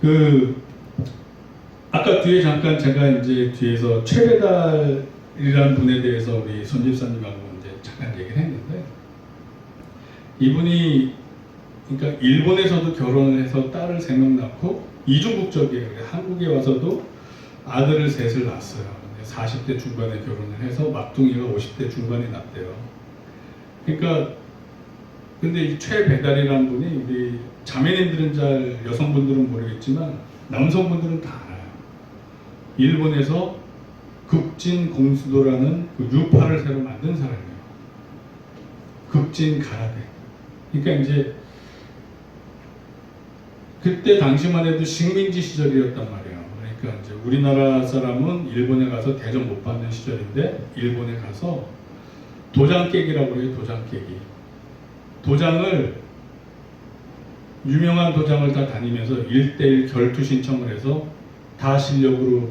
그 아까 뒤에 잠깐 제가 이제 뒤에서 최배달이라는 분에 대해서 우리 손 집사님하고 이제 잠깐 얘기를 했는데, 이분이 그러니까 일본에서도 결혼을 해서 딸을 3명 낳고 이중국적이에요. 한국에 와서도 아들을 셋을 낳았어요. 40대 중반에 결혼을 해서 막둥이가 50대 중반에 낳았대요. 그러니까 근데 이 최배달이라는 분이 우리 자매님들은 잘, 여성분들은 모르겠지만 남성분들은 다 알아요. 일본에서 극진 공수도라는 그 유파를 새로 만든 사람이에요. 극진 가라데. 그러니까 이제 그때 당시만 해도 식민지 시절이었단 말이에요. 그러니까 이제 우리나라 사람은 일본에 가서 대접 못 받는 시절인데, 일본에 가서 도장 깨기라고 해요. 도장 깨기. 도장을, 유명한 도장을 다 다니면서 1:1 결투 신청을 해서 다 실력으로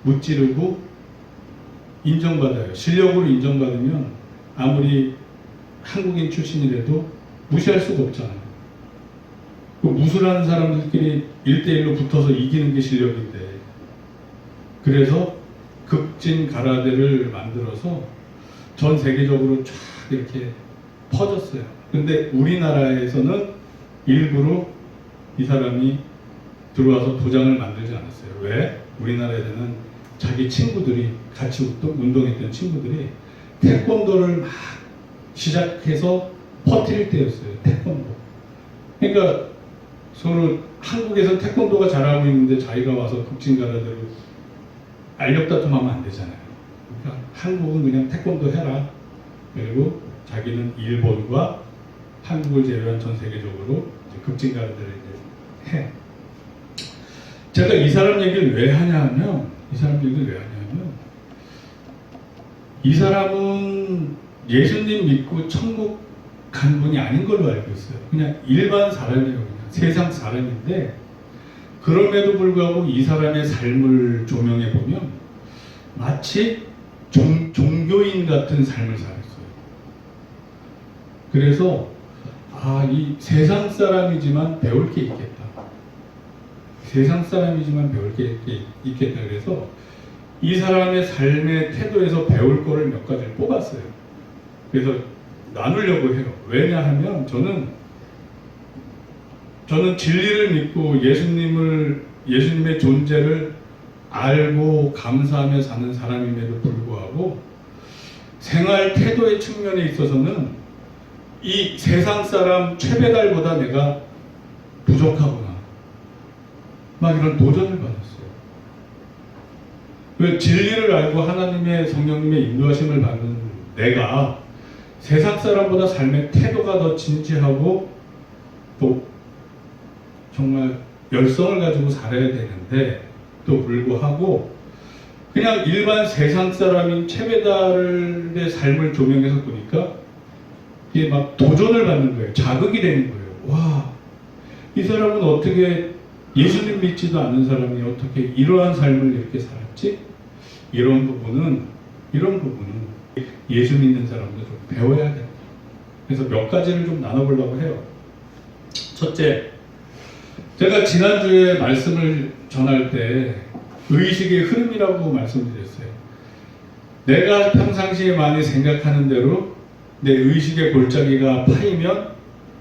무찌르고 인정받아요. 실력으로 인정받으면 아무리 한국인 출신이라도 무시할 수가 없잖아요. 그 무술하는 사람들끼리 1:1로 붙어서 이기는 게 실력인데, 그래서 극진 가라데를 만들어서 전 세계적으로 쫙 이렇게 퍼졌어요. 근데 우리나라에서는 일부러 이 사람이 들어와서 도장을 만들지 않았어요. 왜? 우리나라에서는 자기 친구들이, 같이 운동했던 친구들이 태권도를 막 시작해서 퍼뜨릴 때였어요. 태권도. 그러니까 서로 한국에서 태권도가 잘하고 있는데 자기가 와서 극진가라대로 알력다툼하면 안 되잖아요. 그러니까 한국은 그냥 태권도 해라. 그리고 자기는 일본과 한국을 제외한 전 세계적으로 극진가라대를 해. 제가 이 사람 얘기를 왜 하냐면, 이 사람은 예수님 믿고 천국 간 분이 아닌 걸로 알고 있어요. 그냥 일반 사람이에요. 그냥 세상 사람인데, 그럼에도 불구하고 이 사람의 삶을 조명해 보면 마치 종교인 같은 삶을 살았어요. 그래서 이 세상 사람이지만 배울 게 있겠다. 세상 사람이지만 배울 게 있겠다. 그래서 이 사람의 삶의 태도에서 배울 거를 몇 가지를 뽑았어요. 그래서 나누려고 해요. 왜냐하면 저는 진리를 믿고 예수님의 존재를 알고 감사하며 사는 사람임에도 불구하고 생활 태도의 측면에 있어서는 이 세상 사람 최배달보다 내가 부족하구나, 막 이런 도전을 받았어요. 왜? 진리를 알고 하나님의 성령님의 인도하심을 받는 내가 세상 사람보다 삶의 태도가 더 진지하고 또 정말 열성을 가지고 살아야 되는데, 또 불구하고 그냥 일반 세상 사람인 최배달의 삶을 조명해서 보니까 이게 막 도전을 받는 거예요. 자극이 되는 거예요. 와, 이 사람은 어떻게, 예수님 믿지도 않는 사람이 어떻게 이러한 삶을 이렇게 살았지? 이런 부분은 예수 믿는 사람도 좀 배워야 됩니다. 그래서 몇 가지를 좀 나눠보려고 해요. 첫째, 제가 지난주에 말씀을 전할 때 의식의 흐름이라고 말씀드렸어요. 내가 평상시에 많이 생각하는 대로 내 의식의 골짜기가 파이면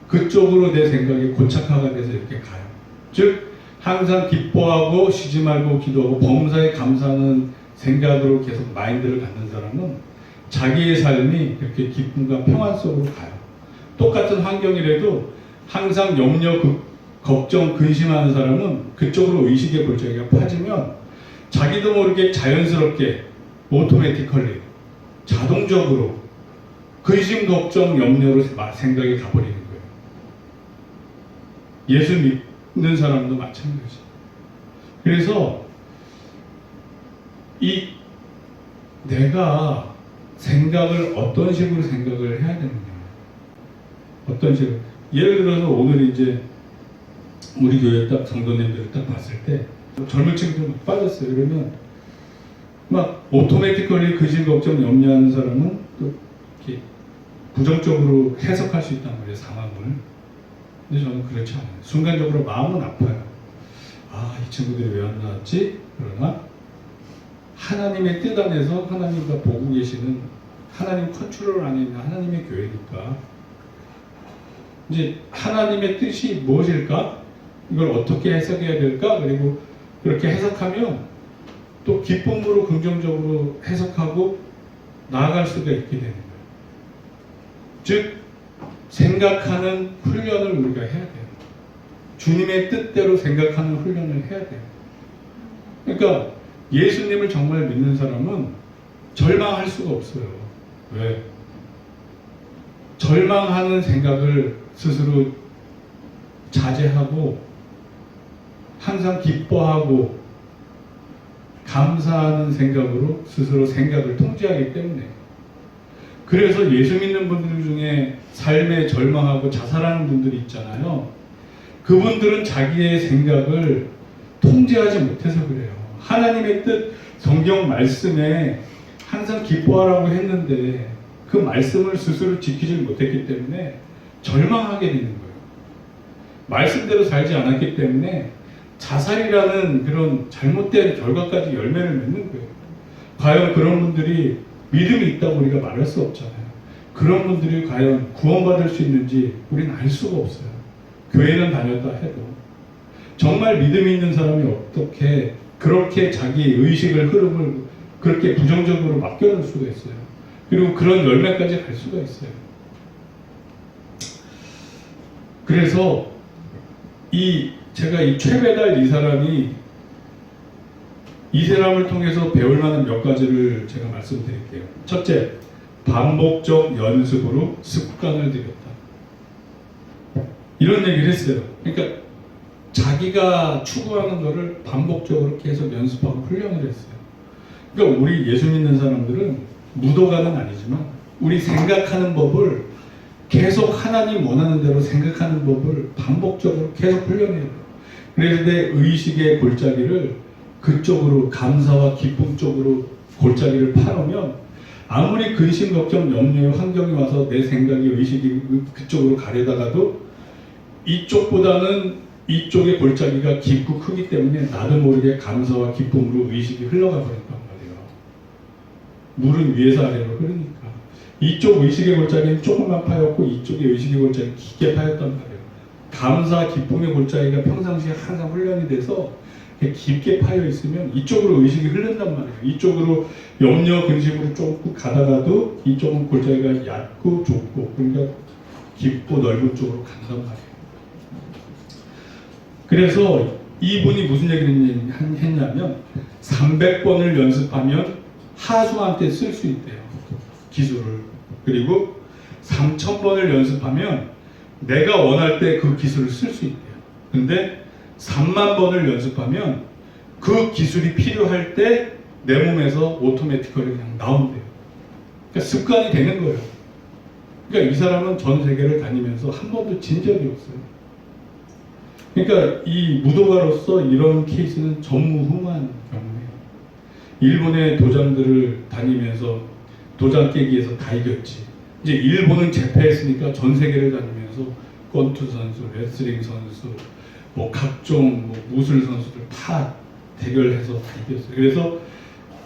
그쪽으로 내 생각이 고착화가 돼서 이렇게 가요. 즉 항상 기뻐하고 쉬지 말고 기도하고 범사에 감사하는 생각으로 계속 마인드를 갖는 사람은 자기의 삶이 이렇게 기쁨과 평안 속으로 가요. 똑같은 환경이라도 항상 염려, 걱정, 근심하는 사람은 그쪽으로 의식의 골짜기가 파지면 자기도 모르게 자연스럽게 오토매티컬리 자동적으로 근심, 걱정, 염려로 생각이 가버리는 거예요. 예수 믿는 사람도 마찬가지. 그래서 내가 생각을 어떤 식으로 생각을 해야 되느냐, 어떤 식으로. 예를 들어서 오늘 이제 우리 교회 딱 성도님들을 딱 봤을 때 젊은 친구들 막 빠졌어요. 그러면 막 오토매티컬리 근심, 걱정, 염려하는 사람은 또 이렇게 부정적으로 해석할 수 있단 말이에요, 상황을. 근데 저는 그렇지 않아요. 순간적으로 마음은 아파요. 아, 이 친구들이 왜 안 나왔지? 그러나 하나님의 뜻 안에서 하나님과 보고 계시는 하나님 컨트롤 안에 있는 하나님의 교회니까 이제 하나님의 뜻이 무엇일까? 이걸 어떻게 해석해야 될까? 그리고 그렇게 해석하면 또 기쁨으로 긍정적으로 해석하고 나아갈 수가 있게 되는 거예요. 즉 생각하는 훈련을 우리가 해야 돼요. 주님의 뜻대로 생각하는 훈련을 해야 돼요. 그러니까 예수님을 정말 믿는 사람은 절망할 수가 없어요. 왜? 절망하는 생각을 스스로 자제하고 항상 기뻐하고 감사하는 생각으로 스스로 생각을 통제하기 때문에, 그래서 예수 믿는 분들 중에 삶에 절망하고 자살하는 분들이 있잖아요. 그분들은 자기의 생각을 통제하지 못해서 그래요. 하나님의 뜻, 성경 말씀에 항상 기뻐하라고 했는데 그 말씀을 스스로 지키지 못했기 때문에 절망하게 되는 거예요. 말씀대로 살지 않았기 때문에 자살이라는 그런 잘못된 결과까지 열매를 맺는 거예요. 과연 그런 분들이 믿음이 있다고 우리가 말할 수 없잖아요. 그런 분들이 과연 구원받을 수 있는지 우리는 알 수가 없어요. 교회는 다녔다 해도. 정말 믿음이 있는 사람이 어떻게 그렇게 자기의 의식을 흐름을 그렇게 부정적으로 맡겨놓을 수가 있어요. 그리고 그런 열매까지 갈 수가 있어요. 그래서 제가 이 최배달 이 사람을 통해서 배울 만한 몇 가지를 제가 말씀드릴게요. 첫째, 반복적 연습으로 습관을 들였다. 이런 얘기를 했어요. 그러니까 자기가 추구하는 것을 반복적으로 계속 연습하고 훈련을 했어요. 그러니까 우리 예수 믿는 사람들은 무도가는 아니지만 우리 생각하는 법을 계속 하나님 원하는 대로 생각하는 법을 반복적으로 계속 훈련해요. 그래서 내 의식의 골짜기를 그쪽으로, 감사와 기쁨 쪽으로 골짜기를 파놓으면 아무리 근심, 걱정, 염려의 환경이 와서 내 생각이, 의식이 그쪽으로 가려다가도 이쪽보다는 이쪽의 골짜기가 깊고 크기 때문에 나도 모르게 감사와 기쁨으로 의식이 흘러가 버린단 말이에요. 물은 위에서 아래로 흐르니까. 이쪽 의식의 골짜기는 조금만 파였고 이쪽의 의식의 골짜기는 깊게 파였단 말이에요. 감사, 기쁨의 골짜기가 평상시에 항상 훈련이 돼서 깊게 파여 있으면 이쪽으로 의식이 흐른단 말이에요. 이쪽으로 염려, 근심으로 조금 가다가도 이쪽은 골짜기가 얕고 좁고 그러니까 깊고 넓은 쪽으로 간단 말이에요. 그래서 이분이 무슨 얘기를 했냐면 300번을 연습하면 하수한테 쓸 수 있대요. 기술을. 그리고 3000번을 연습하면 내가 원할 때 그 기술을 쓸 수 있대요. 근데 3만 번을 연습하면 그 기술이 필요할 때 내 몸에서 오토매티컬이 그냥 나온대요. 그러니까 습관이 되는 거예요. 그러니까 이 사람은 전 세계를 다니면서 한 번도 진 적이 없어요. 그러니까 이 무도가로서 이런 케이스는 전무후무한 경우예요. 일본의 도장들을 다니면서 도장 깨기에서 다 이겼지. 이제 일본은 제패했으니까 전 세계를 다니면서 권투 선수, 레슬링 선수, 뭐 각종 무술 선수들 다 대결해서 다 이겼어요. 그래서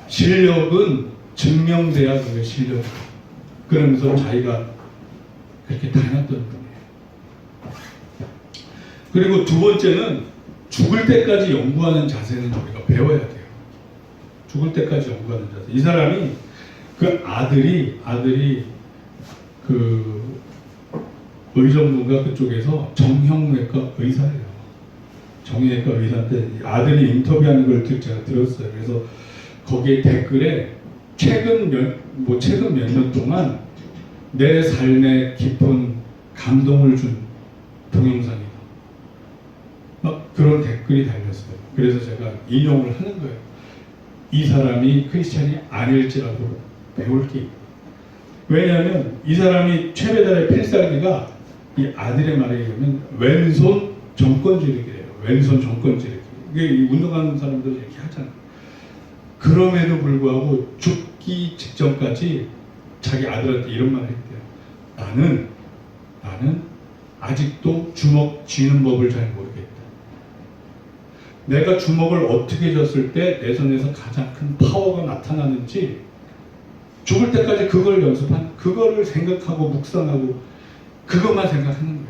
실력은 증명돼야 그게 실력. 그러면서 자기가 그렇게 다녔던 분이에요. 그리고 두 번째는 죽을 때까지 연구하는 자세는 우리가 배워야 돼요. 죽을 때까지 연구하는 자세. 이 사람이 그 아들이 그 의정부인가 그쪽에서 정형외과 의사예요. 정형외과 의사인데 아들이 인터뷰하는 걸 제가 들었어요. 그래서 거기에 댓글에 최근 몇 년 동안 내 삶에 깊은 감동을 준 동영상이다. 막 그런 댓글이 달렸어요. 그래서 제가 인용을 하는 거예요. 이 사람이 크리스찬이 아닐지라도 배울 게 있다. 왜냐하면 이 사람이 최배달의 필살기가 이 아들의 말에 의하면 왼손 정권지르기래요. 왼손 정권지르기. 이게 운동하는 사람들 이렇게 하잖아요. 그럼에도 불구하고 죽기 직전까지 자기 아들한테 이런 말을 했대요. 나는 아직도 주먹 쥐는 법을 잘 모르겠다. 내가 주먹을 어떻게 줬을 때 내 손에서 가장 큰 파워가 나타나는지 죽을 때까지 그걸 그거를 생각하고 묵상하고 그것만 생각하는 거예요.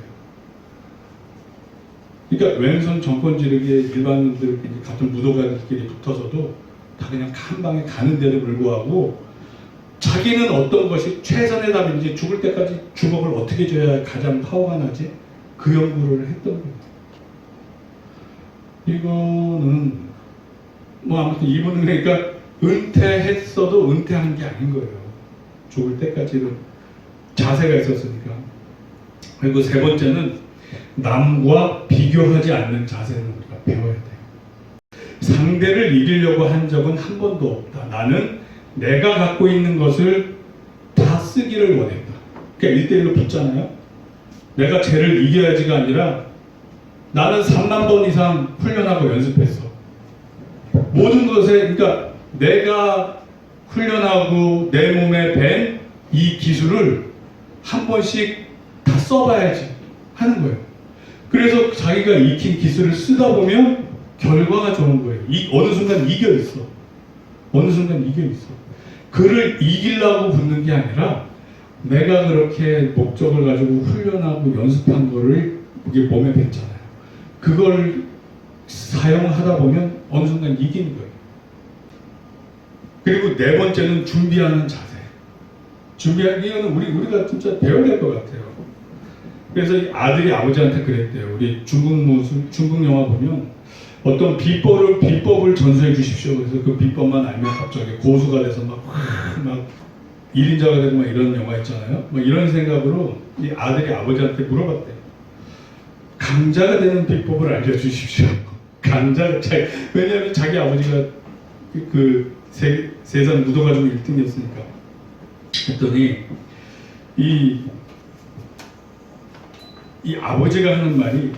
그러니까 왼손 정권 지르기에 일반인들 같은 무도가들끼리 붙어서도 다 그냥 한 방에 가는데도 불구하고 자기는 어떤 것이 최선의 답인지 죽을 때까지 주먹을 어떻게 줘야 가장 파워가 나지? 그 연구를 했던 거예요. 이거는 뭐 아무튼 이분은 그러니까 은퇴했어도 은퇴한 게 아닌 거예요. 죽을 때까지는 자세가 있었으니까. 그리고 세 번째는 남과 비교하지 않는 자세를 우리가 배워야 돼요. 상대를 이기려고 한 적은 한 번도 없다. 나는 내가 갖고 있는 것을 다 쓰기를 원했다. 그러니까 1대1로 붙잖아요. 내가 쟤를 이겨야지가 아니라 나는 3만 번 이상 훈련하고 연습했어. 모든 것에 그러니까 내가 훈련하고 내 몸에 밴 이 기술을 한 번씩 다 써봐야지 하는 거예요. 그래서 자기가 익힌 기술을 쓰다 보면 결과가 좋은 거예요. 어느 순간 이겨 있어. 어느 순간 이겨 있어. 그를 이기려고 붙는 게 아니라 내가 그렇게 목적을 가지고 훈련하고 연습한 거를 그게 몸에 뱉잖아요. 그걸 사용하다 보면 어느 순간 이기는 거예요. 그리고 네 번째는 준비하는 자세. 준비하는 이거는 우리가 진짜 배워야 될 것 같아요. 그래서 이 아들이 아버지한테 그랬대요. 우리 중국 영화 보면 어떤 비법을 전수해 주십시오. 그래서 그 비법만 알면 갑자기 고수가 돼서 막 1인자가 되고 막 이런 영화 있잖아요. 뭐 이런 생각으로 이 아들이 아버지한테 물어봤대요. 강자가 되는 비법을 알려주십시오. 왜냐하면 자기 아버지가 세상 무도가지고 1등이었으니까. 했더니 이 아버지가 하는 말이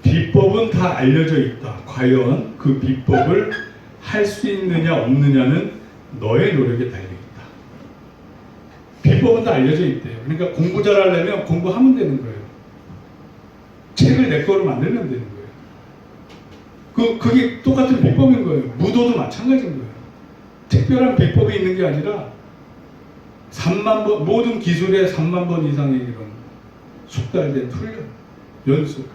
비법은 다 알려져 있다. 과연 그 비법을 할 수 있느냐 없느냐는 너의 노력에 달려있다. 비법은 다 알려져 있대요. 그러니까 공부 잘하려면 공부하면 되는 거예요. 책을 내 거로 만들면 되는 거예요. 그게 똑같은 비법인 거예요. 무도도 마찬가지인 거예요. 특별한 비법이 있는 게 아니라 3만 번, 모든 기술에 3만 번 이상의 이런 숙달된 훈련, 연습.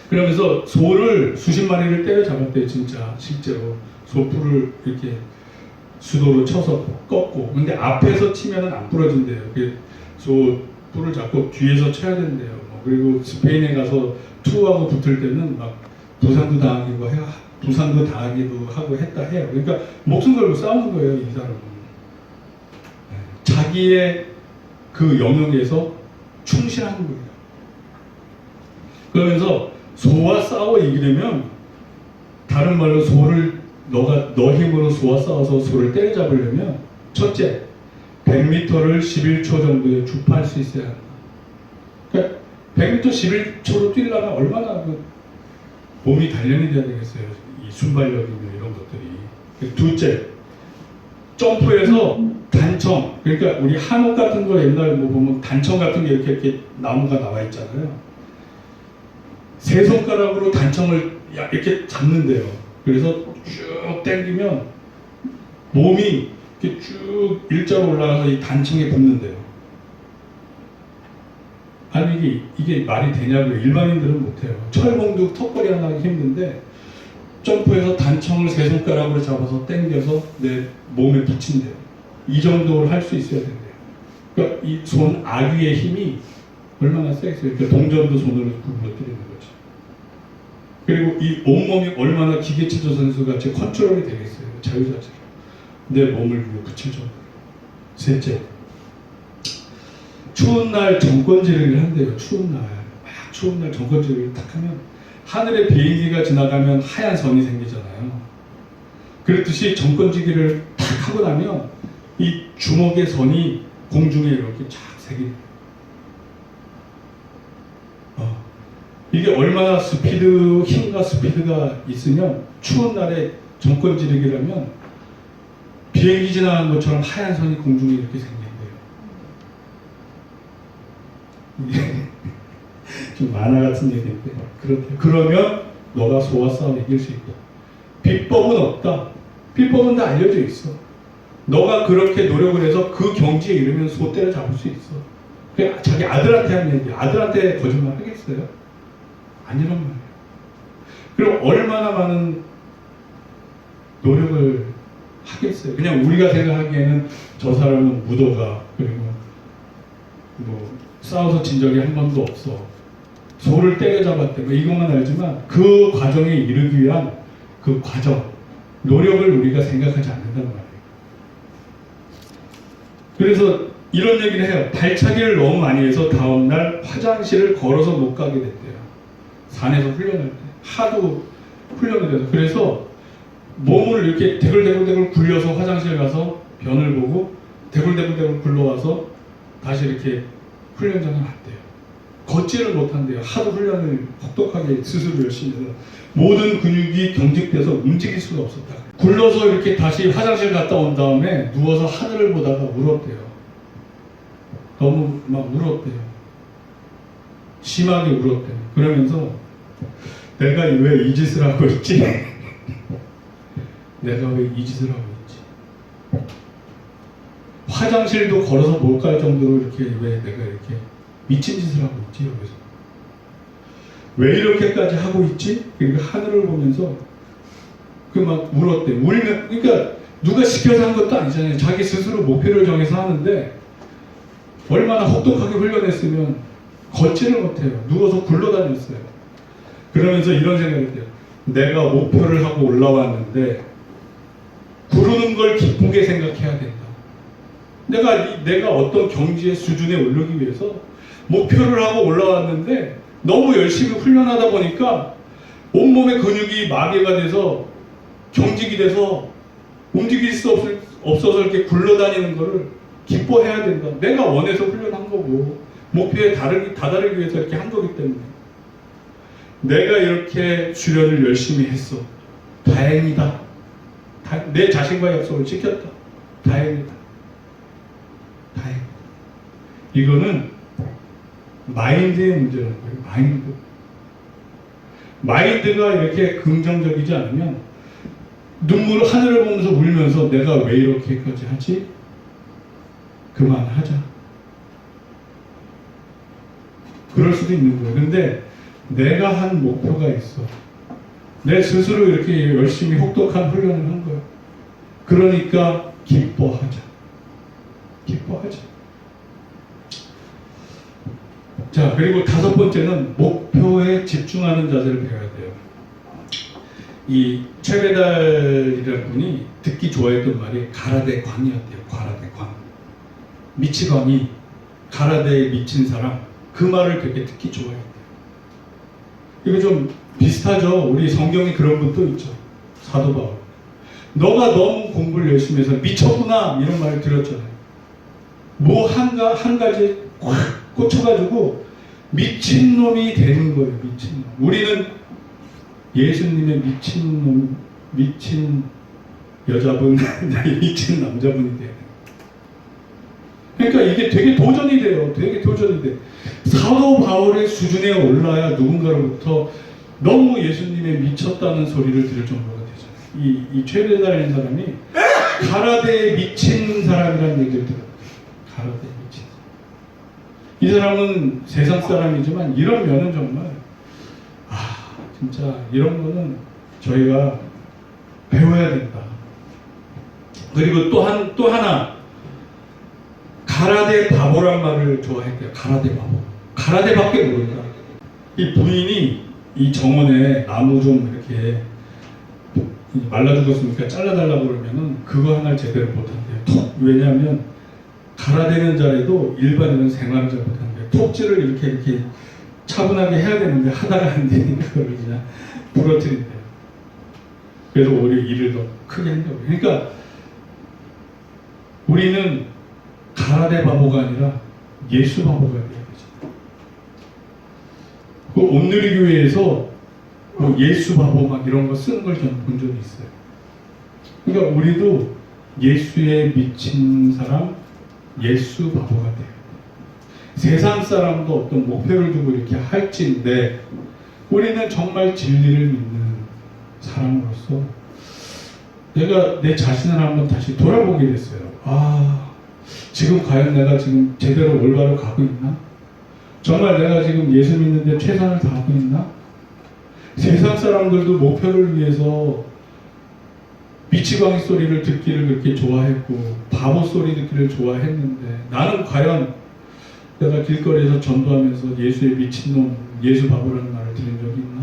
그러면서 소를 수십 마리를 때려잡았대요. 진짜 실제로 소풀을 이렇게 수도로 쳐서 꺾고. 근데 앞에서 치면은 안 부러진대요. 소 뿔을 잡고 뒤에서 쳐야 된대요. 그리고 스페인에 가서 투하고 붙을 때는 막 부상도 당하기도 하고 했다 해요. 그러니까 목숨 걸고 싸우는 거예요, 이 사람은. 자기의 그 영역에서 충실한 거예요. 그러면서 소와 싸워 이기려면, 다른 말로 소를 너 힘으로 소와 싸워서 소를 때려잡으려면, 첫째, 100m를 11초 정도에 주파할 수 있어야 한다. 그러니까 100m 11초로 뛰려면 얼마나 몸이 단련이 돼야 되겠어요. 이 순발력이나 이런 것들이. 둘째, 점프해서 단청, 그러니까 우리 한옥 같은 거 옛날 보면 단청 같은 게 이렇게 나무가 나와 있잖아요. 세 손가락으로 단청을 이렇게 잡는데요. 그래서 쭉 당기면 몸이 이렇게 쭉 일자로 올라가서 이 단청에 붙는데요. 아니 이게 말이 되냐고요. 일반인들은 못해요. 철봉도 턱걸이 하나 하기 힘든데 점프해서 단청을 세 손가락으로 잡아서 당겨서 내 몸에 붙인대요. 이 정도를 할 수 있어야 된대요. 그러니까 이 손 아귀의 힘이 얼마나 세겠어요. 그러니까 동전도 손으로 굴러뜨리는 거죠. 그리고 이 온몸이 얼마나 기계체조 선수 같이 컨트롤이 되겠어요. 자유자재로. 내 몸을 위해 붙일 정도로. 셋째, 추운 날 정권지르기를 한대요. 추운 날 정권지르기를 딱 하면 하늘에 비행기가 지나가면 하얀 선이 생기잖아요. 그렇듯이 정권지기를 탁 하고 나면 이 주먹의 선이 공중에 이렇게 쫙 새깁니다. 이게 얼마나 힘과 스피드가 있으면 추운 날에 정권지르기라면 비행기 지나가는 것처럼 하얀 선이 공중에 이렇게 생긴대요. 이게 좀 만화 같은 얘기인데 그렇대요. 그러면 너가 소와 싸워 이길 수 있다. 비법은 없다. 비법은 다 알려져 있어. 너가 그렇게 노력을 해서 그 경지에 이르면 소 때려잡을 수 있어. 그냥 자기 아들한테 한 얘기. 아들한테 거짓말 하겠어요? 아니란 말이에요. 그럼 얼마나 많은 노력을 하겠어요. 그냥 우리가 생각하기에는 저 사람은 무도가, 그리고 뭐 싸워서 진 적이 한 번도 없어, 소를 때려잡았대, 뭐 이것만 알지만 그 과정에 이르기 위한 그 과정, 노력을 우리가 생각하지 않는단 말이에요. 그래서 이런 얘기를 해요. 발차기를 너무 많이 해서 다음날 화장실을 걸어서 못 가게 됐대요. 산에서 훈련할 때 하도 훈련을 해서. 그래서 몸을 이렇게 대굴대굴 굴려서 화장실 가서 변을 보고 대굴대굴 굴러와서 다시 이렇게 훈련장을 갔대요. 걷지를 못한대요. 하도 훈련을 혹독하게 스스로 열심히 해서 모든 근육이 경직돼서 움직일 수가 없었다. 굴러서 이렇게 다시 화장실 갔다 온 다음에 누워서 하늘을 보다가 울었대요. 너무 막 울었대요. 심하게 울었대요. 그러면서 내가 왜 이 짓을 하고 있지? 내가 왜 이 짓을 하고 있지? 화장실도 걸어서 못 갈 정도로 이렇게 왜 내가 이렇게 미친 짓을 하고 있지? 여기서 왜 이렇게까지 하고 있지? 그러니까 하늘을 보면서 그 막 울었대. 울면, 그러니까 누가 시켜서 한 것도 아니잖아요. 자기 스스로 목표를 정해서 하는데 얼마나 혹독하게 훈련했으면 걷지를 못해요. 누워서 굴러다녔어요. 그러면서 이런 생각이 들어요. 내가 목표를 하고 올라왔는데 구르는 걸 기쁘게 생각해야 된다. 내가 어떤 경지의 수준에 오르기 위해서 목표를 하고 올라왔는데 너무 열심히 훈련하다 보니까 온몸의 근육이 마비가 돼서 경직이 돼서 움직일 수 없어서 이렇게 굴러다니는 거를 기뻐해야 된다. 내가 원해서 훈련한 거고 목표에 다다르기 위해서 이렇게 한 거기 때문에 내가 이렇게 수련을 열심히 했어. 다행이다. 내 자신과의 약속을 지켰다. 다행이다. 다행이다. 이거는 마인드의 문제라는 거예요. 마인드가 이렇게 긍정적이지 않으면 하늘을 보면서 울면서 내가 왜 이렇게까지 하지? 그만하자. 그럴 수도 있는 거예요. 근데 내가 한 목표가 있어. 내 스스로 이렇게 열심히 혹독한 훈련을 한 거야. 그러니까 기뻐하자. 기뻐하자. 자, 그리고 5번째는 목표에 집중하는 자세를 배워야 돼요. 이 최배달이라는 분이 듣기 좋아했던 말이 가라데 광이었대요. 가라데 광. 미치광이, 가라데에 미친 사람, 그 말을 되게 듣기 좋아했대요. 이거 좀 비슷하죠. 우리 성경에 그런 분도 있죠. 사도 바울. 너가 너무 공부를 열심히 해서 미쳤구나, 이런 말을 들었잖아요. 뭐 한 가지 확 꽂혀가지고 미친놈이 되는 거예요. 미친놈. 우리는 예수님의 미친놈, 미친 여자분, 미친 남자분이 돼요. 그러니까 이게 되게 도전이 돼요. 되게 도전이 돼. 사도 바울의 수준에 올라야 누군가로부터 너무 예수님의 미쳤다는 소리를 들을 정도가 되잖아요. 이 최배달인 사람이 가라데에 미친 사람이라는 얘기를 들어요. 가라데에 미친 사람. 이 사람은 세상 사람이지만 이런 면은 정말 진짜 이런 거는 저희가 배워야 된다. 그리고 또 하나 가라데 바보란 말을 좋아했대요. 가라데 바보. 가라데밖에 모른다. 이 부인이 이 정원에 나무 좀 이렇게 말라 죽었으니까 잘라달라고 그러면은 그거 하나를 제대로 못한대요. 왜냐하면 가라데는 자리도 일반인은 생활을 잘 못한대요. 톱질을 이렇게 차분하게 해야 되는데 하다가 안 되니까 그걸 그냥 부러뜨린대요. 그래서 오히려 일을 더 크게 한다고. 그러니까 우리는 가라데 바보가 아니라 예수 바보가 돼야 되죠. 그 온누리교회에서 뭐 예수 바보 막 이런 거 쓰는 걸 저는 본 적이 있어요. 그러니까 우리도 예수에 미친 사람, 예수 바보가 돼요. 세상 사람도 어떤 목표를 두고 이렇게 할지인데 우리는 정말 진리를 믿는 사람으로서 내가 내 자신을 한번 다시 돌아보게 됐어요. 지금 과연 내가 지금 제대로 올바로 가고 있나? 정말 내가 지금 예수 믿는데 최선을 다하고 있나? 세상 사람들도 목표를 위해서 미치광이 소리를 듣기를 그렇게 좋아했고 바보 소리 듣기를 좋아했는데 나는 과연 내가 길거리에서 전도하면서 예수의 미친놈, 예수 바보라는 말을 들은 적이 있나?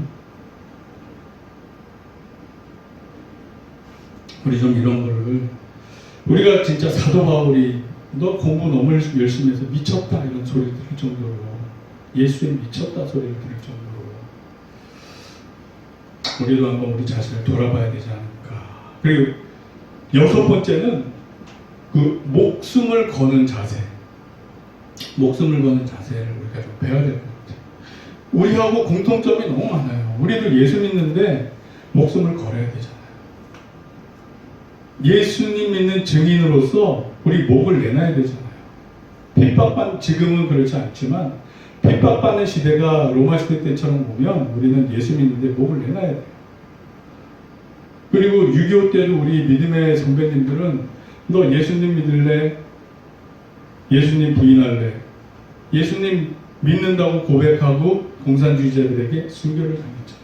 우리 좀 이런 거를 우리가 진짜 사도 바울이 너 공부 너무 열심히 해서 미쳤다 이런 소리를 들을 정도로 예수에 미쳤다 소리를 들을 정도로 우리도 한번 우리 자신을 돌아봐야 되지 않을까. 그리고 6번째는 그 목숨을 거는 자세. 목숨을 거는 자세를 우리가 좀 배워야 될 것 같아요. 우리하고 공통점이 너무 많아요. 우리도 예수 믿는데 목숨을 걸어야 되잖아요. 예수님 믿는 증인으로서 우리 목을 내놔야 되잖아요. 지금은 그렇지 않지만 핍박받는 시대가 로마 시대 때처럼 보면 우리는 예수 믿는데 목을 내놔야 돼요. 그리고 6.25 때도 우리 믿음의 선배님들은 너 예수님 믿을래? 예수님 부인할래? 예수님 믿는다고 고백하고 공산주의자들에게 순교를 당했잖아요.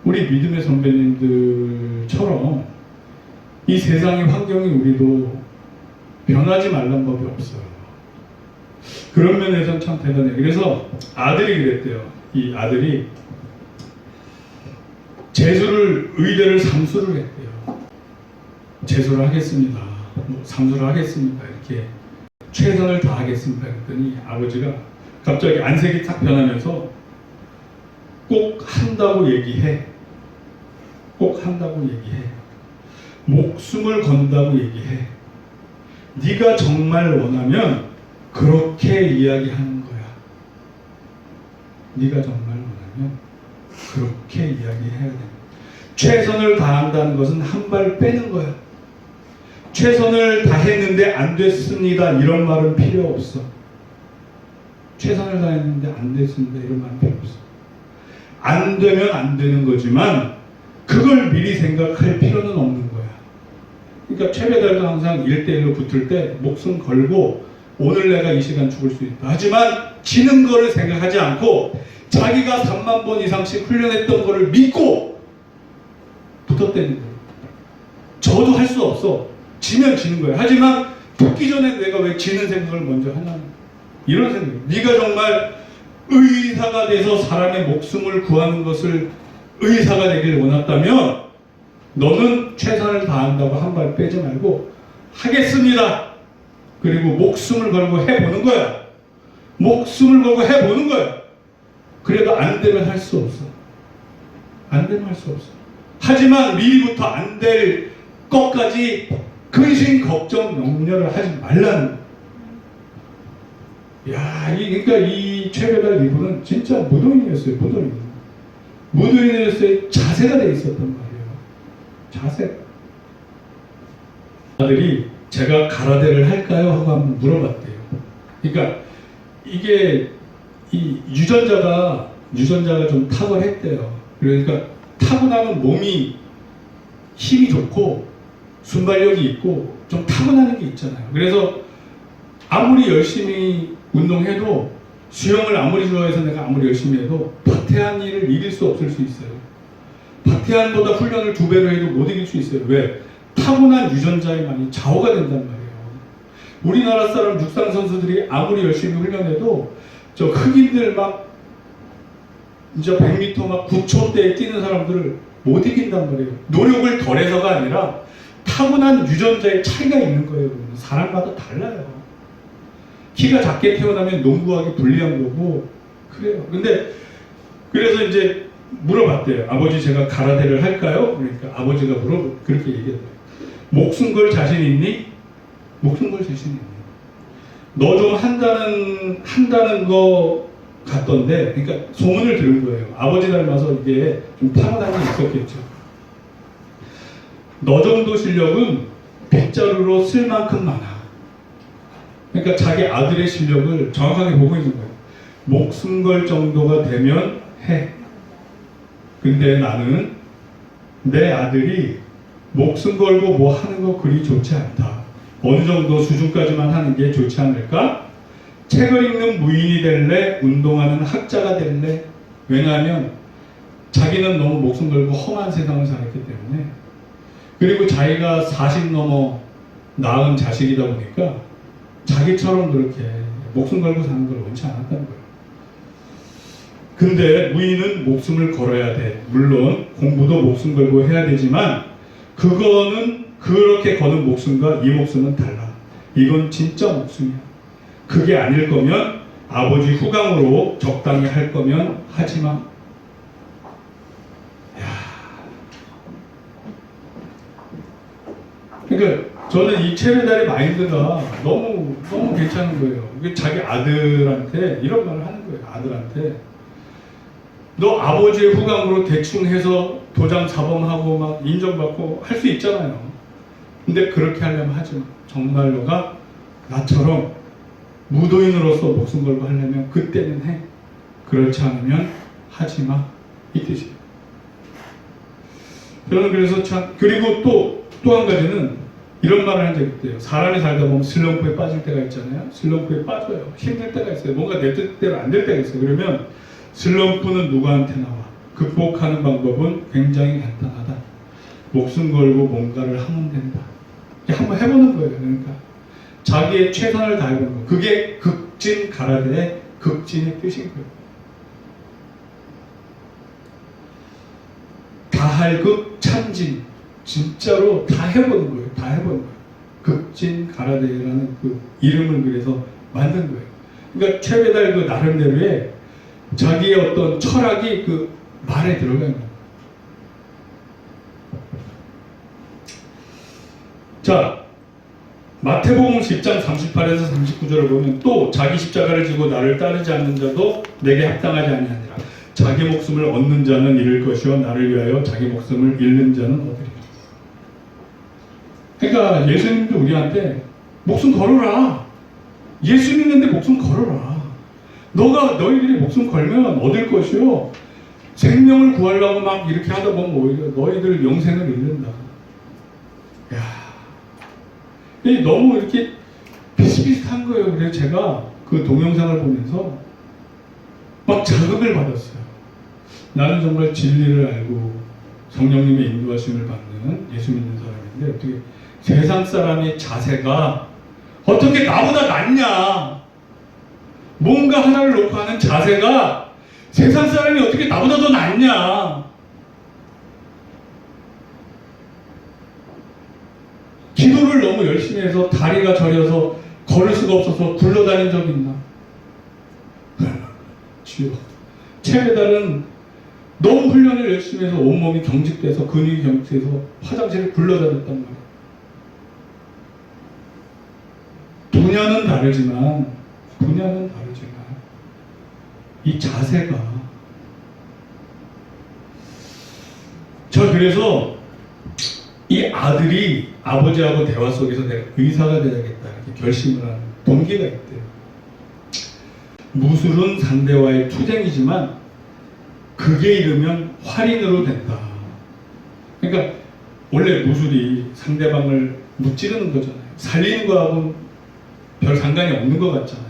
우리 믿음의 선배님들처럼 이 세상의 환경이 우리도 변하지 말란 법이 없어요. 그런 면에서는 참 대단해요. 그래서 아들이 그랬대요. 이 아들이 의대를 삼수를 했대요. 재수를 하겠습니다. 삼수를 하겠습니다. 이렇게 최선을 다하겠습니다. 그랬더니 아버지가 갑자기 안색이 딱 변하면서 꼭 한다고 얘기해. 꼭 한다고 얘기해. 목숨을 건다고 얘기해. 네가 정말 원하면 그렇게 이야기하는 거야. 네가 정말 원하면 그렇게 이야기해야 돼. 최선을 다한다는 것은 한 발 빼는 거야. 최선을 다했는데 안 됐습니다. 이런 말은 필요 없어. 최선을 다했는데 안 됐습니다. 이런 말은 필요 없어. 안 되면 안 되는 거지만 그걸 미리 생각할 필요는 없는 거야. 그러니까 최배달도 항상 1대1로 붙을 때 목숨 걸고 오늘 내가 이 시간 죽을 수 있다. 하지만 지는 거를 생각하지 않고 자기가 3만 번 이상씩 훈련했던 거를 믿고 붙었다는 거예요. 저도 할 수 없어. 지면 지는 거예요. 하지만 붙기 전에 내가 왜 지는 생각을 먼저 하냐. 이런 생각이에요. 네가 정말 의사가 돼서 사람의 목숨을 구하는 것을 의사가 되길 원했다면 너는 최선을 다한다고 한 발 빼지 말고 하겠습니다. 그리고 목숨을 걸고 해보는 거야. 목숨을 걸고 해보는 거야. 그래도 안 되면 할 수 없어. 안 되면 할 수 없어. 하지만 미리부터 안 될 것까지 근심, 걱정, 염려를 하지 말라는 거야. 야, 그러니까 이 최배달 이분은 진짜 무도인이었어요. 무도인으로서의 자세가 돼 있었단 말이에요. 자세. 아들이 제가 가라데를 할까요? 하고 한번 물어봤대요. 그러니까 이게 이 유전자가 좀 탁월했대요. 그러니까 타고나는 몸이 힘이 좋고 순발력이 있고 좀 타고나는 게 있잖아요. 그래서 아무리 열심히 운동해도 수영을 아무리 좋아해서 내가 아무리 열심히 해도 박태환이를 이길 수 없을 수 있어요. 박태환보다 훈련을 2배로 해도 못 이길 수 있어요. 왜? 타고난 유전자에 많이 좌우가 된단 말이에요. 우리나라 사람 육상 선수들이 아무리 열심히 훈련해도 저 흑인들 막 이제 100m 막 9초대에 뛰는 사람들을 못 이긴단 말이에요. 노력을 덜해서가 아니라 타고난 유전자의 차이가 있는 거예요. 사람마다 달라요. 키가 작게 태어나면 농구하기 불리한 거고 그래요. 근데 그래서 이제 물어봤대요. 아버지 제가 가라데를 할까요? 그러니까 아버지가 그렇게 얘기했대요. 목숨 걸 자신 있니? 목숨 걸 자신 있니? 너 좀 한다는 거 같던데, 그러니까 소문을 들은 거예요. 아버지 닮아서 이게 좀 타고난 게 있었겠죠. 너 정도 실력은 빗자루로 쓸 만큼 많아. 그러니까 자기 아들의 실력을 정확하게 보고 있는 거예요. 목숨 걸 정도가 되면 해. 근데 나는 내 아들이 목숨 걸고 뭐 하는 거 그리 좋지 않다. 어느 정도 수준까지만 하는 게 좋지 않을까? 책을 읽는 무인이 될래? 운동하는 학자가 될래? 왜냐하면 자기는 너무 목숨 걸고 험한 세상을 살았기 때문에, 그리고 자기가 40 넘어 낳은 자식이다 보니까 자기처럼 그렇게 목숨 걸고 사는 걸 원치 않았다는 거예요. 근데 무인은 목숨을 걸어야 돼. 물론 공부도 목숨 걸고 해야 되지만 그거는 그렇게 거는 목숨과 이 목숨은 달라. 이건 진짜 목숨이야. 그게 아닐 거면 아버지 후광으로 적당히 할 거면 하지 마. 그러니까 저는 이 최배달의 마인드가 너무 괜찮은 거예요. 이게 자기 아들한테 이런 말을 하는 거예요. 아들한테 너 아버지의 후광으로 대충 해서 도장 사범하고 막 인정받고 할 수 있잖아요. 근데 그렇게 하려면 하지 마. 정말 너가 나처럼 무도인으로서 목숨 걸고 하려면 그때는 해. 그렇지 않으면 하지 마. 이 뜻이에요. 저는 그래서 참, 그리고 또 한 가지는 이런 말을 한 적이 있대요. 사람이 살다 보면 슬럼프에 빠질 때가 있잖아요. 슬럼프에 빠져요. 힘들 때가 있어요. 뭔가 내 뜻대로 안 될 때가 있어요. 그러면 슬럼프는 누구한테 나와? 극복하는 방법은 굉장히 간단하다. 목숨 걸고 뭔가를 하면 된다. 한번 해보는 거예요. 그러니까 자기의 최선을 다해보는 거. 그게 극진 가라데의 극진의 뜻인 거예요. 다할극 참진. 진짜로 다 해보는 거예요. 다 해보는 거예요. 극진 가라데라는 그 이름을 그래서 만든 거예요. 그러니까 최배달 그 나름대로의 자기의 어떤 철학이 그 말에 들어가는 거예요. 자, 마태복음 10장 38에서 39절을 보면 또 자기 십자가를 지고 나를 따르지 않는 자도 내게 합당하지 아니하니라. 자기 목숨을 얻는 자는 잃을 것이요 나를 위하여 자기 목숨을 잃는 자는 얻으리라. 그러니까 예수님도 우리한테 목숨 걸어라. 예수 믿는데 목숨 걸어라. 너희들이 목숨 걸면 얻을 것이요 생명을 구하려고 막 이렇게 하다 보면 오히려 너희들 영생을 잃는다. 야, 너무 이렇게 비슷비슷한 거예요. 그래서 제가 그 동영상을 보면서 막 자극을 받았어요. 나는 정말 진리를 알고 성령님의 인도하심을 받는 예수 믿는 사람인데 어떻게 세상 사람의 자세가 어떻게 나보다 낫냐? 뭔가 하나를 놓고 하는 자세가 세상 사람이 어떻게 나보다 더 낫냐? 기도를 너무 열심히 해서 다리가 저려서 걸을 수가 없어서 굴러다닌 적이 있나? 주여, 최배달은 너무 훈련을 열심히 해서 온몸이 경직돼서 근육이 경직돼서 화장실에 굴러다녔단 말이에요. 분야는 다르지만 이 자세가 그래서 이 아들이 아버지하고 대화 속에서 내가 의사가 되야겠다 이렇게 결심을 하는 동기가 있대요. 무술은 상대와의 투쟁이지만 그게 이르면 활인으로 된다. 그러니까 원래 무술이 상대방을 무찌르는 거잖아요. 살리는 거하고는 별 상관이 없는 것 같잖아요.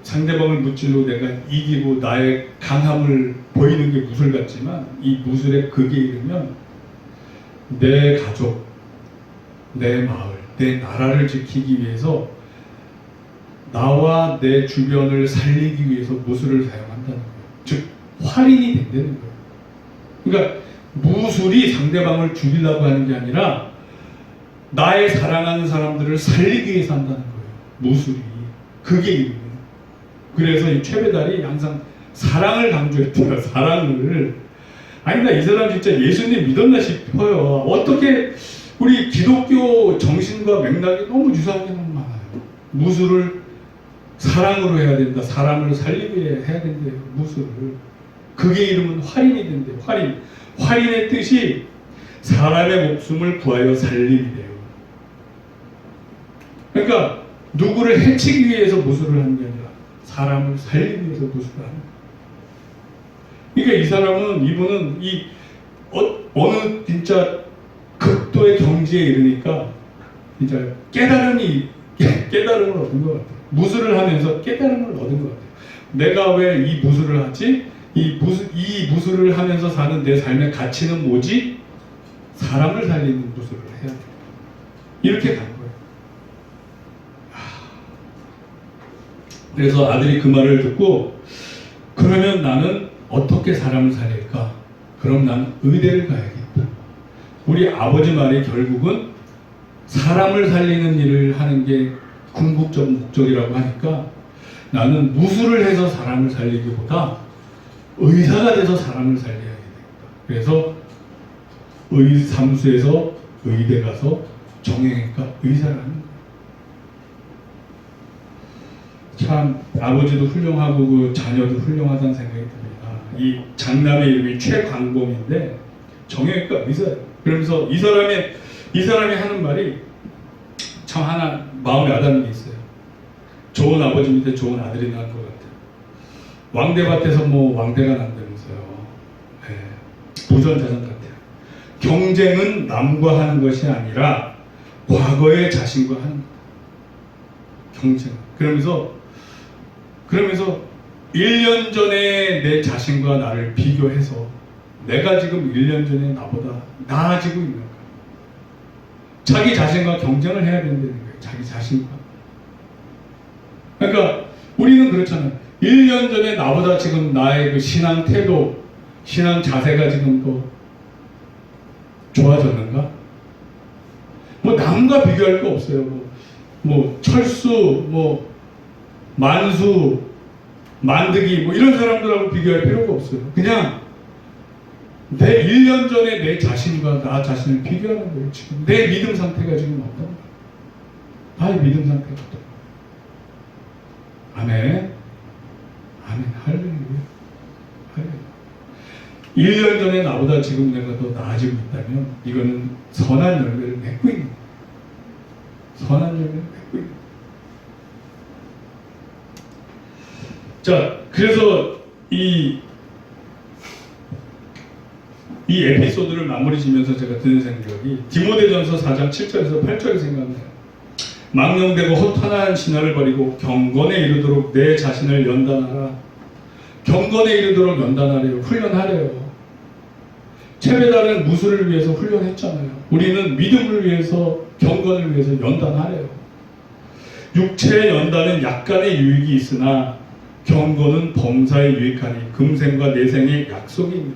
상대방을 무찔러 내가 이기고 나의 강함을 보이는 게 무술 같지만 이 무술의 극에 이르면 내 가족, 내 마을, 내 나라를 지키기 위해서 나와 내 주변을 살리기 위해서 무술을 사용한다는 거예요. 즉 활인이 된다는 거예요. 그러니까 무술이 상대방을 죽이려고 하는 게 아니라 나의 사랑하는 사람들을 살리기 위해서 한다는 거예요. 무술이. 그게 이거예요. 그래서 이 최배달이 항상 사랑을 강조했대요. 사랑을. 아니 나 이 사람 진짜 예수님 믿었나 싶어요. 어떻게 우리 기독교 정신과 맥락이 너무 유사하게 너무 많아요. 무술을 사랑으로 해야 된다. 사람을 살리기 위해 해야 된대요. 무술을. 그게 이름은 활인이 된대요. 활인. 활인의 뜻이 사람의 목숨을 구하여 살림이래요. 그러니까 누구를 해치기 위해서 무술을 하는 게 아니라 사람을 살리기 위해서 무술을 하는 거예요. 그러니까 이 사람은, 이분은 어느 진짜 극도의 경지에 이르니까 진짜 깨달음을 얻은 것 같아요. 무술을 하면서 깨달음을 얻은 것 같아요. 내가 왜 이 무술을 하지? 이 무술을 하면서 사는 내 삶의 가치는 뭐지? 사람을 살리는 무술을 해야 돼. 이렇게 간 거예요. 그래서 아들이 그 말을 듣고, 그러면 나는 어떻게 사람을 살릴까? 그럼 난 의대를 가야겠다. 우리 아버지 말이 결국은 사람을 살리는 일을 하는 게 궁극적 목적이라고 하니까, 나는 무술을 해서 사람을 살리기보다 의사가 돼서 사람을 살려야겠다. 그래서 사무소에서 의대 가서 정형외과 의사를 하는 거예요. 참 아버지도 훌륭하고 그 자녀도 훌륭하다는 생각이 듭니다. 이 장남의 이름이 최광범인데 정형외과 의사예요. 그러면서 이 사람이 하는 말이 참 하나 마음에 와닿는 게 있어요. 좋은 아버지인데 좋은 아들이 낳은 것 같아요. 왕대밭에서 뭐 왕대가 난다면서요. 네. 부전자전 같아요. 경쟁은 남과 하는 것이 아니라 과거의 자신과 하는 거다. 경쟁. 그러면서 1년 전에 내 자신과 나를 비교해서 내가 지금 1년 전에 나보다 나아지고 있는 거야. 자기 자신과 경쟁을 해야 된다는 거예요. 자기 자신과. 그러니까 우리는 그렇잖아요. 1년 전에 나보다 지금 나의 그 신앙 태도, 신앙 자세가 지금 더 좋아졌는가? 뭐 남과 비교할 거 없어요. 뭐 철수, 뭐 만수, 만드기 뭐 이런 사람들하고 비교할 필요가 없어요. 그냥 내 1년 전에 내 자신과 나 자신을 비교하는 거예요. 지금 내 믿음 상태가 지금 어떤 거예요? 나의 믿음 상태가 어떤 거예요? 아멘. 아멘. 할렐루야. 할렐루야. 1년 전에 나보다 지금 내가 더 나아지고 있다면 이거는 선한 열매를 맺고 있는 거예요. 선한 열매를 맺고 있는 거예요. 자, 그래서 이 에피소드를 마무리 지면서 제가 드는 생각이 디모데전서 4장 7절에서 8절이 생각나요. 망령되고 허탄한 신화를 버리고 경건에 이르도록 내 자신을 연단하라. 경건에 이르도록 연단하래요. 훈련하래요. 체배달은 무술을 위해서 훈련했잖아요. 우리는 믿음을 위해서, 경건을 위해서 연단하래요. 육체의 연단은 약간의 유익이 있으나 경건은 범사에 유익하니 금생과 내생의 약속이 있느니라.